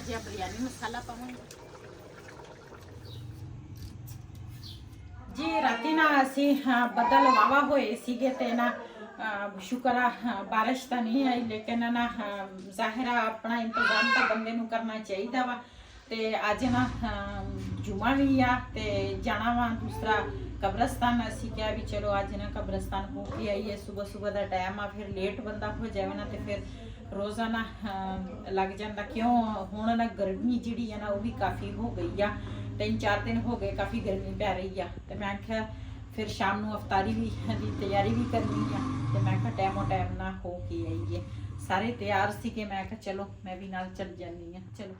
ਜਿਹਾ ਬਿਰਿਆਨੀ ਮਸਾਲਾ ਪਾਵਾਂਗੇ ਜੀ। ਰਾਤੀ ਨਾ ਅਸੀਂ ਬੱਦਲ ਵਾਵਾ ਹੋਏ ਸੀਗੇ ਤੇ ਨਾ ਸ਼ੁਕਰ ਆ ਬਾਰਿਸ਼ ਤਾਂ ਨਹੀਂ ਆਈ, ਲੇਕਿਨ ਨਾ ਜ਼ਾਹਿਰਾ ਆਪਣਾ ਇੰਤਜ਼ਾਮ ਤਾਂ ਬੰਦੇ ਨੂੰ ਕਰਨਾ ਚਾਹੀਦਾ ਵਾ। ਤੇ ਅੱਜ ਨਾ ਜੁਮਾ ਵੀ ਆ ਤੇ ਜਾਣਾ ਵਾ ਦੂਸਰਾ ਕਬਰਸਤਾਨ। ਅਸੀਂ ਕਿਹਾ ਵੀ ਚਲੋ ਅੱਜ ਨਾ ਕਬਰਸਤਾਨ ਹੋ ਕੇ ਆਈਏ, ਸਵੇਰ ਸਵੇਰ ਦਾ ਟਾਈਮ ਆ, ਫਿਰ ਲੇਟ ਬੰਦਾ ਹੋ ਜਾਵੇ ਨਾ ਤੇ ਫਿਰ ਰੋਜ਼ਾਨਾ ਲੱਗ ਜਾਂਦਾ। ਕਿਉਂ ਹੁਣ ਨਾ ਗਰਮੀ ਜਿਹੜੀ ਆ ਨਾ ਉਹ ਵੀ ਕਾਫੀ ਹੋ ਗਈ ਆ, 3-4 ਦਿਨ ਹੋ ਗਏ ਕਾਫੀ ਗਰਮੀ ਪੈ ਰਹੀ ਆ। ਤੇ ਮੈਂ ਆਖਿਆ ਫਿਰ ਸ਼ਾਮ ਨੂੰ ਅਫਤਾਰੀ ਵੀ ਦੀ ਤਿਆਰੀ ਵੀ ਕਰਨੀ ਆ, ਤੇ ਮੈਂ ਕਿਹਾ ਟਾਈਮੋ ਟਾਈਮ ਨਾ ਹੋ ਕੇ ਆਈਏ। ਸਾਰੇ ਤਿਆਰ ਸੀ ਕਿ ਮੈਂ ਕਿਹਾ ਚਲੋ ਮੈਂ ਵੀ ਨਾਲ ਚੱਲ ਜਾਂਦੀ ਆ। ਚਲੋ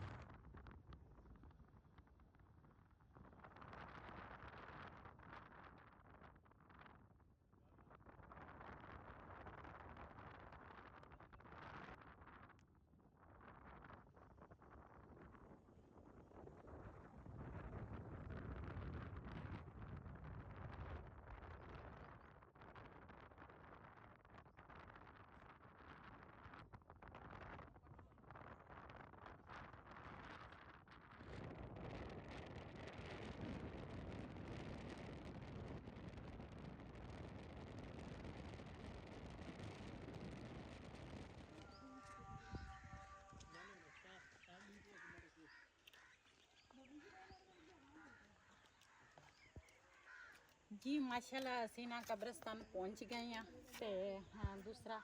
ਜੀ ਮਾਸ਼ਾਅੱਲਾ ਅਸੀਂ ਨਾ ਕਬਰਸਤਾਨ ਪਹੁੰਚ ਗਏ ਆ। ਤੇ ਦੂਸਰਾ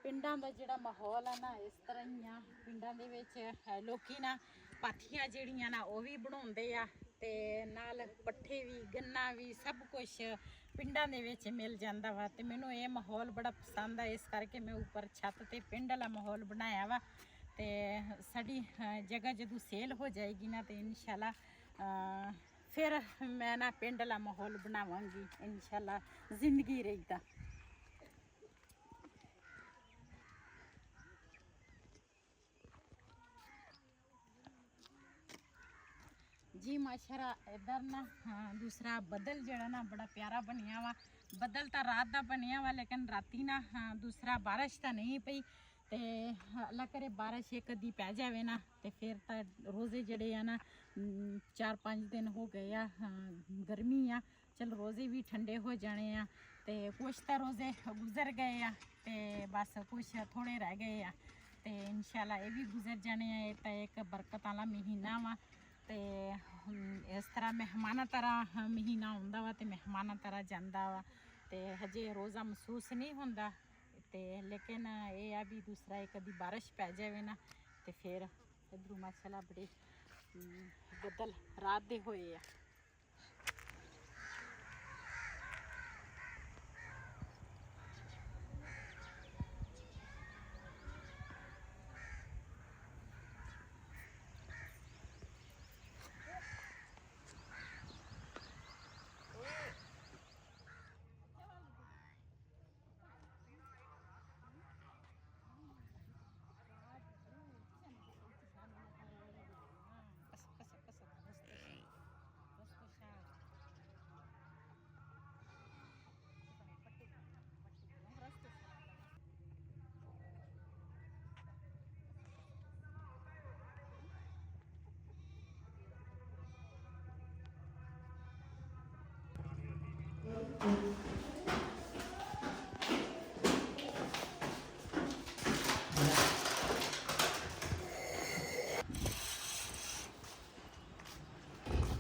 ਪਿੰਡਾਂ ਦਾ ਜਿਹੜਾ ਮਾਹੌਲ ਆ ਨਾ ਇਸ ਤਰ੍ਹਾਂ ਹੀ ਆ। ਪਿੰਡਾਂ ਦੇ ਵਿੱਚ ਲੋਕੀ ਨਾ ਪਾਥੀਆਂ ਜਿਹੜੀਆਂ ਨਾ ਉਹ ਵੀ ਬਣਾਉਂਦੇ ਆ, ਤੇ ਨਾਲ ਪੱਠੇ ਵੀ ਗੰਨਾ ਵੀ ਸਭ ਕੁਝ ਪਿੰਡਾਂ ਦੇ ਵਿੱਚ ਮਿਲ ਜਾਂਦਾ ਵਾ। ਤੇ ਮੈਨੂੰ ਇਹ ਮਾਹੌਲ ਬੜਾ ਪਸੰਦ ਆ, ਇਸ ਕਰਕੇ ਮੈਂ ਉੱਪਰ ਛੱਤ ਤੇ ਪਿੰਡ ਵਾਲਾ ਮਾਹੌਲ ਬਣਾਇਆ ਵਾ। ਤੇ ਸਾਡੀ ਜਗ੍ਹਾ ਜਦੋਂ ਸੇਲ ਹੋ ਜਾਏਗੀ ਨਾ ਤੇ ਇਨਸ਼ਾਅੱਲਾ ਫਿਰ ਮੈਂ ਨਾ ਪਿੰਡ ਵਾਲਾ ਮਾਹੌਲ ਬਣਾਵਾਂਗੀ ਇਨਸ਼ਾਅੱਲਾ ਜ਼ਿੰਦਗੀ ਰਹੀ ਤਾਂ। जी माशाअल्लाह इधर ना दूसरा बदल जड़ा ना बड़ा प्यारा बनिया वा। बदल तो रात का बनिया वा, लेकिन राती ना दूसरा बारिश तो नहीं पई। ते अल्लाह करे बारिश एक अद्धी पै जाए ना तो फिर तो रोज़े जड़े आ ना 4-5 दिन हो गए आ गर्मी आ, चल रोज़े भी ठंडे हो जाने आ। ते कुछ तो रोज़े गुजर गए आ ते बस कुछ थोड़े रह गए आ, ते इंशाल्लाह ये भी गुजर जाने आ। ये तो एक बरकत वाला महीना वा। ते इस तरह मेहमाना तरह महीना आउंदा वा ते मेहमाना तरह जांदा वा। ते हजे रोज़ा महसूस नहीं होंदा, ते लेकिन ये आ भी दूसरा एक कदी बारिश पै जाए ना तो फिर इधरों माशाअल्लाह बड़े बदल रात दे होए आ।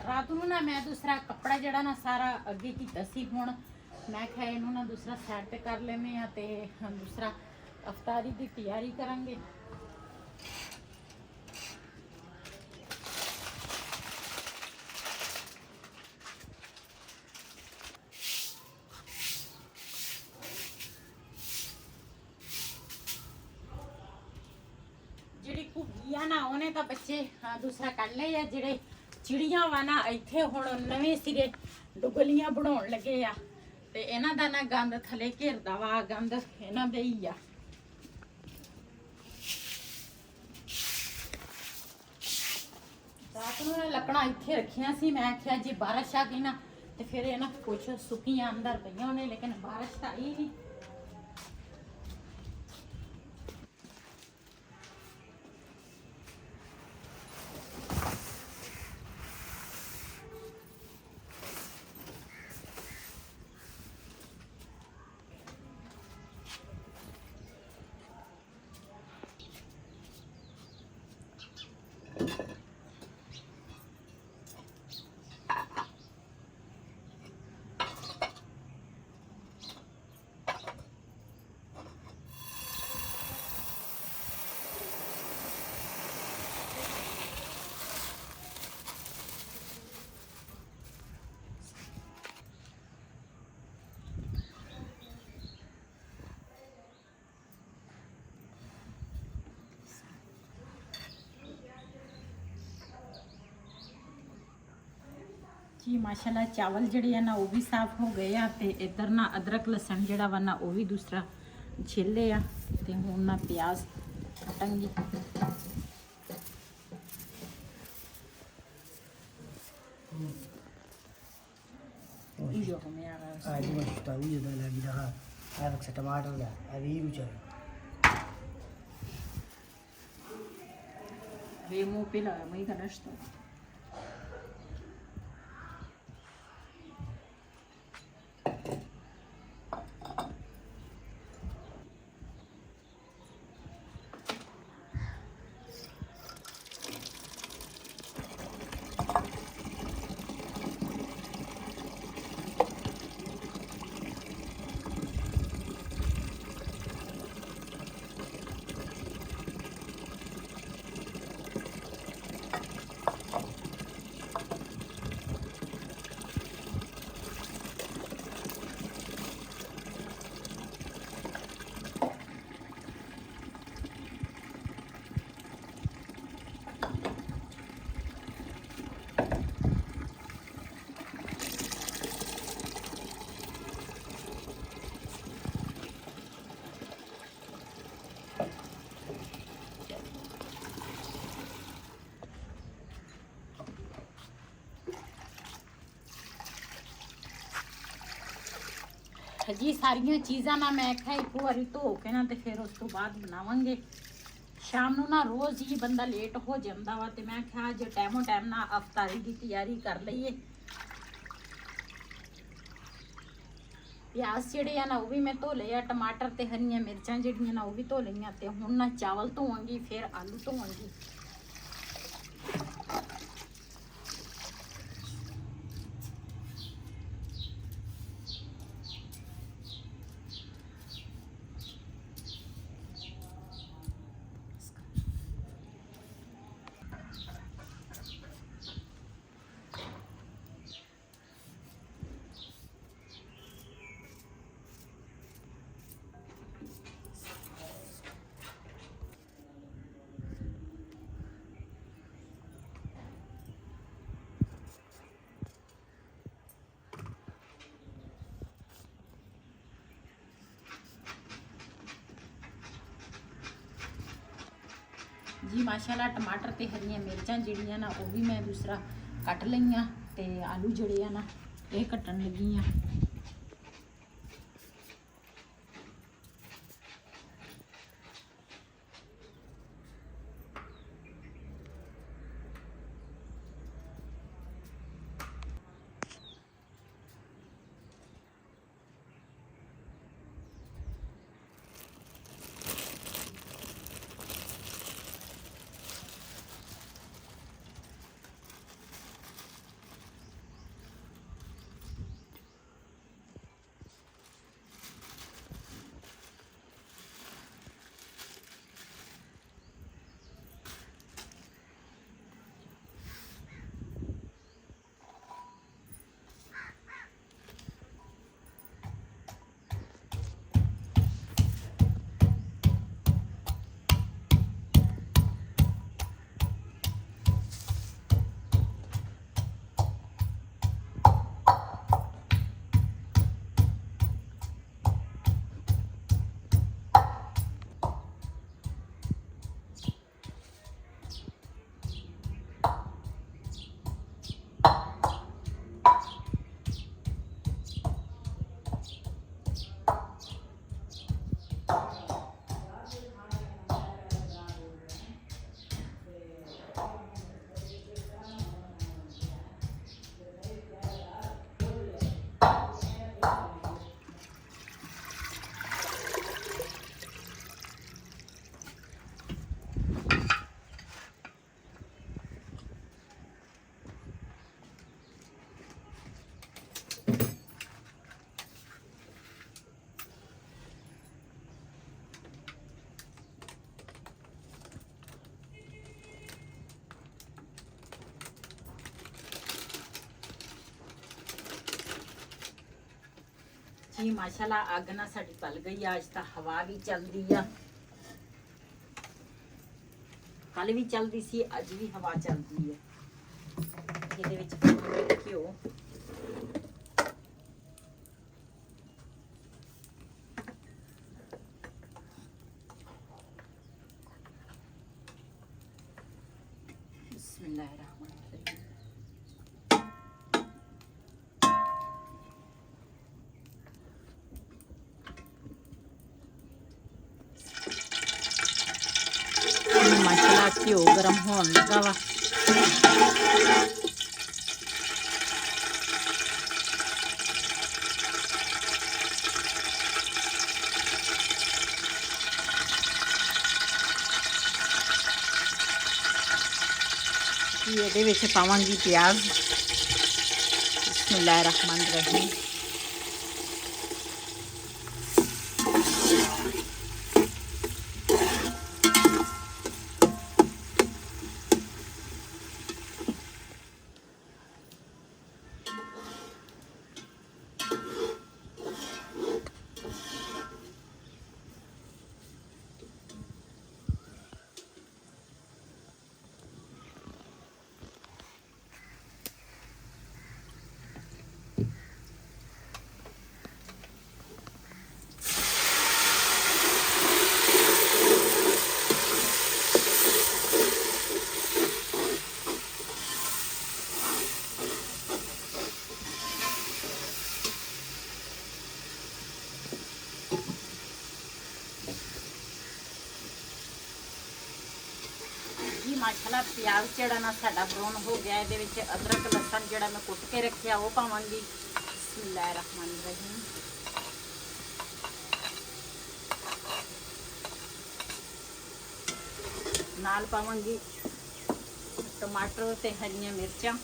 रात ਨੂੰ ਨਾ ਮੈਂ दूसरा कपड़ा जड़ा ना सारा अगे कीता सी। हुण मैं क्या इनू ना दूसरा साइड पे कर लेने आ ते दूसरा अफतारी की तैयारी करांगे। ਜਿਹੜੀ ਘੁੱਗੀ ਆ ਨਾ ਉਹਨੇ ਤਾਂ ਬੱਚੇ दूसरा कर ਲਏ ਆ। ਜਿਹੜੇ चिड़िया वा ना इत्थे हुण नवे सिरे डुगलियां बनाउण लगे आ, ते इन्हां दा ना गंद थले घेरदा वा। गंद इन्हां दे ही आ। रात नूं लकड़ां इत्थे रखियां सी। मैं आख्या जे बारिश आ गई ना ते फिर इन्हां कुछ सुक्कियां अंदर पईयां ने, लेकिन बारिश तां आई नहीं। ਜੀ ਮਾਸ਼ਾਅੱਲਾ ਚਾਵਲ ਜਿਹੜੇ ਆ ਨਾ ਉਹ ਵੀ ਸਾਫ਼ ਹੋ ਗਏ ਆ ਤੇ ਇੱਧਰ ਨਾ ਅਦਰਕ ਲਸਣ ਜਿਹੜਾ ਵਾ ਨਾ ਉਹ ਵੀ ਦੂਸਰਾ ਛਿੱਲੇ ਆ ਤੇ ਹੁਣ ਨਾ ਪਿਆਜ਼ ਕਟਾਂਗੀ। Uyo come era? Di questo uio della vita qua. Perché tomato là, avevo già. Vemo pela, mai ganasta. ਜੀ ਸਾਰੀਆਂ ਚੀਜ਼ਾਂ ਨਾ ਮੈਂ ਕਿਹਾ ਇੱਕ ਵਾਰੀ ਧੋ ਕੇ ਨਾ ਤੇ ਫਿਰ ਉਸ ਤੋਂ ਬਾਅਦ ਬਣਾਵਾਂਗੇ। ਸ਼ਾਮ ਨੂੰ ਨਾ ਰੋਜ਼ ਹੀ ਬੰਦਾ ਲੇਟ ਹੋ ਜਾਂਦਾ ਵਾ ਤੇ ਮੈਂ ਕਿਹਾ ਜੇ ਟਾਈਮੋ ਟਾਈਮ ਨਾ ਅਫਤਾਰੀ ਦੀ ਤਿਆਰੀ ਕਰ ਲਈਏ। ਪਿਆਜ਼ ਜਿਹੜੇ ਆ ਨਾ ਉਹ ਵੀ ਮੈਂ ਧੋ ਲਏ ਆ, ਟਮਾਟਰ ਤੇ ਹਰੀਆਂ ਮਿਰਚਾਂ ਜਿਹੜੀਆਂ ਨਾ ਉਹ ਵੀ ਧੋ ਲਈਆਂ ਤੇ ਹੁਣ ਨਾ ਚਾਵਲ ਧੋਵਾਂਗੀ ਫਿਰ ਆਲੂ ਧੋਵਾਂਗੀ। जी माशाल्लाह टमाटर ते हरियां मिर्चां ਜਿਹੜੀਆਂ ਨਾ ਉਹ ਵੀ मैं दूसरा ਕੱਟ ਲਈਆਂ ਤੇ आलू ਜਿਹੜੇ ਆ ਨਾ ਇਹ ਕੱਟਣ ਲੱਗੀ ਆ। ਜੀ ਮਾਸ਼ਾਅੱਲਾ ਅੱਗ ਨਾ ਸਾਡੀ ਪਲ ਗਈ ਆ। ਅੱਜ ਤਾਂ ਹਵਾ ਵੀ ਚੱਲਦੀ ਆ, ਕੱਲ ਵੀ ਚੱਲਦੀ ਸੀ, ਅੱਜ ਵੀ ਹਵਾ ਚੱਲਦੀ ਹੈ। ਇਹਦੇ ਵਿੱਚ ਪਾਵਾਂਗੇ ਘਿਓ, ਬਿਸਮਿल्लाहिर्रहमानिर्रहीम। ਮਾਸ਼ਾਅੱਲਾ ਘਿਓ ਗਰਮ ਹੋਣ ਲੱਗਾ ਵਾ। ਇਹਦੇ ਵਿੱਚ ਪਾਵਾਂਗੀ ਪਿਆਜ਼, ਬਿਸਮਿल्लाहिर्रहमानिर्रहीम। ਮਾਸ਼ਾਅੱਲਾ ਪਿਆਜ਼ ਜਿਹੜਾ ਨਾ ਸਾਡਾ ਬਰਾਊਨ ਹੋ ਗਿਆ। ਇਹਦੇ ਵਿੱਚ ਅਦਰਕ ਲਸਣ ਜਿਹੜਾ ਮੈਂ ਕੁੱਟ ਕੇ ਰੱਖਿਆ ਉਹ ਪਾਵਾਂਗੀ, ਬਿਸਮਿल्लाहिर्रहमानिर्रहीम। ਨਾਲ ਪਾਵਾਂਗੀ ਟਮਾਟਰ ਤੇ ਹਰੀਆਂ ਮਿਰਚਾਂ,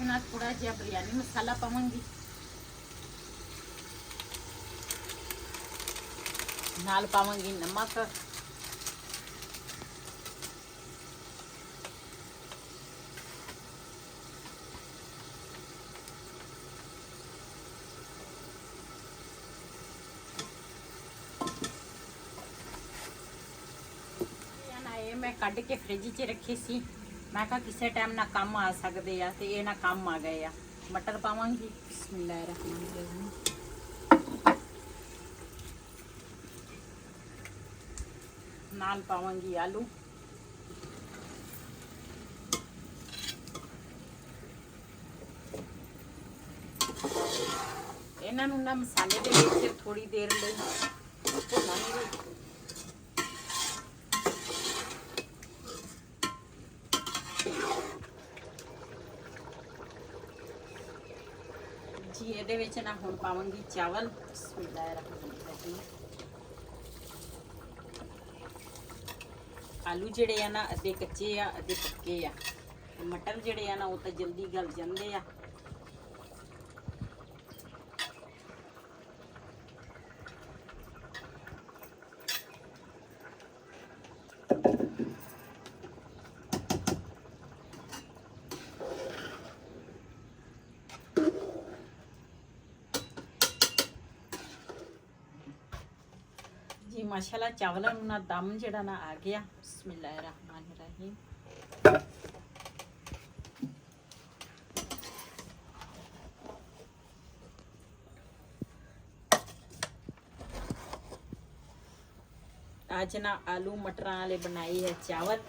ਨਾਲ ਥੋੜਾ ਜਿਹਾ ਬਿਰਿਆਨੀ ਮਸਾਲਾ ਪਾਵਾਂਗੀ, ਨਾਲ ਪਾਵਾਂਗੀ ਨਮਕ, ਇਹ ਮੈਂ ਕੱਢ ਕੇ ਫ੍ਰਿਜ 'ਚ ਰੱਖੀ ਸੀ। ਮੈਂ ਕਿਹਾ ਕਿਸੇ ਟਾਈਮ ਨਾ ਕੰਮ ਆ ਸਕਦੇ ਆ, ਤੇ ਇਹ ਨਾ ਕੰਮ ਆ ਗਏ ਆ। ਮਟਰ ਪਾਵਾਂਗੀ, ਬਿਸਮਿल्लाहिर्रहमानिर्रहीम। ਨਾਲ ਪਾਵਾਂਗੀ ਆਲੂ, ਇਹਨਾਂ ਨੂੰ ਨਾ ਮਸਾਲੇ ਦੇ ਵਿੱਚ ਥੋੜੀ ਦੇਰ ਲਈ ਭੁੰਨਾਂਗੇ। ਜੀ ਇਹਦੇ ਵਿੱਚ ਨਾ ਹੁਣ ਪਾਵਾਂਗੀ ਚਾਵਲ, ਬਿਸਮਿल्लाहिर्रहमानिर्रहीम। ਆਲੂ ਜਿਹੜੇ ਆ ਨਾ ਅੱਧੇ ਕੱਚੇ ਆ ਅੱਧੇ ਪੱਕੇ ਆ। ਮਟਰ ਜਿਹੜੇ ਆ ਨਾ ਉਹ ਤਾਂ ਜਲਦੀ ਗਲ ਜਾਂਦੇ ਆ। ਜੀ ਮਾਸ਼ਾਅੱਲਾ ਚਾਵਲਾਂ ਨੂੰ ਨਾ ਦਮ ਜਿਹੜਾ ਨਾ ਆ ਗਿਆ, ਬਿਸਮਿल्लाहिर्रहमानिर्रहीम। आज ना आलू मटरां वाले बनाए है चावल।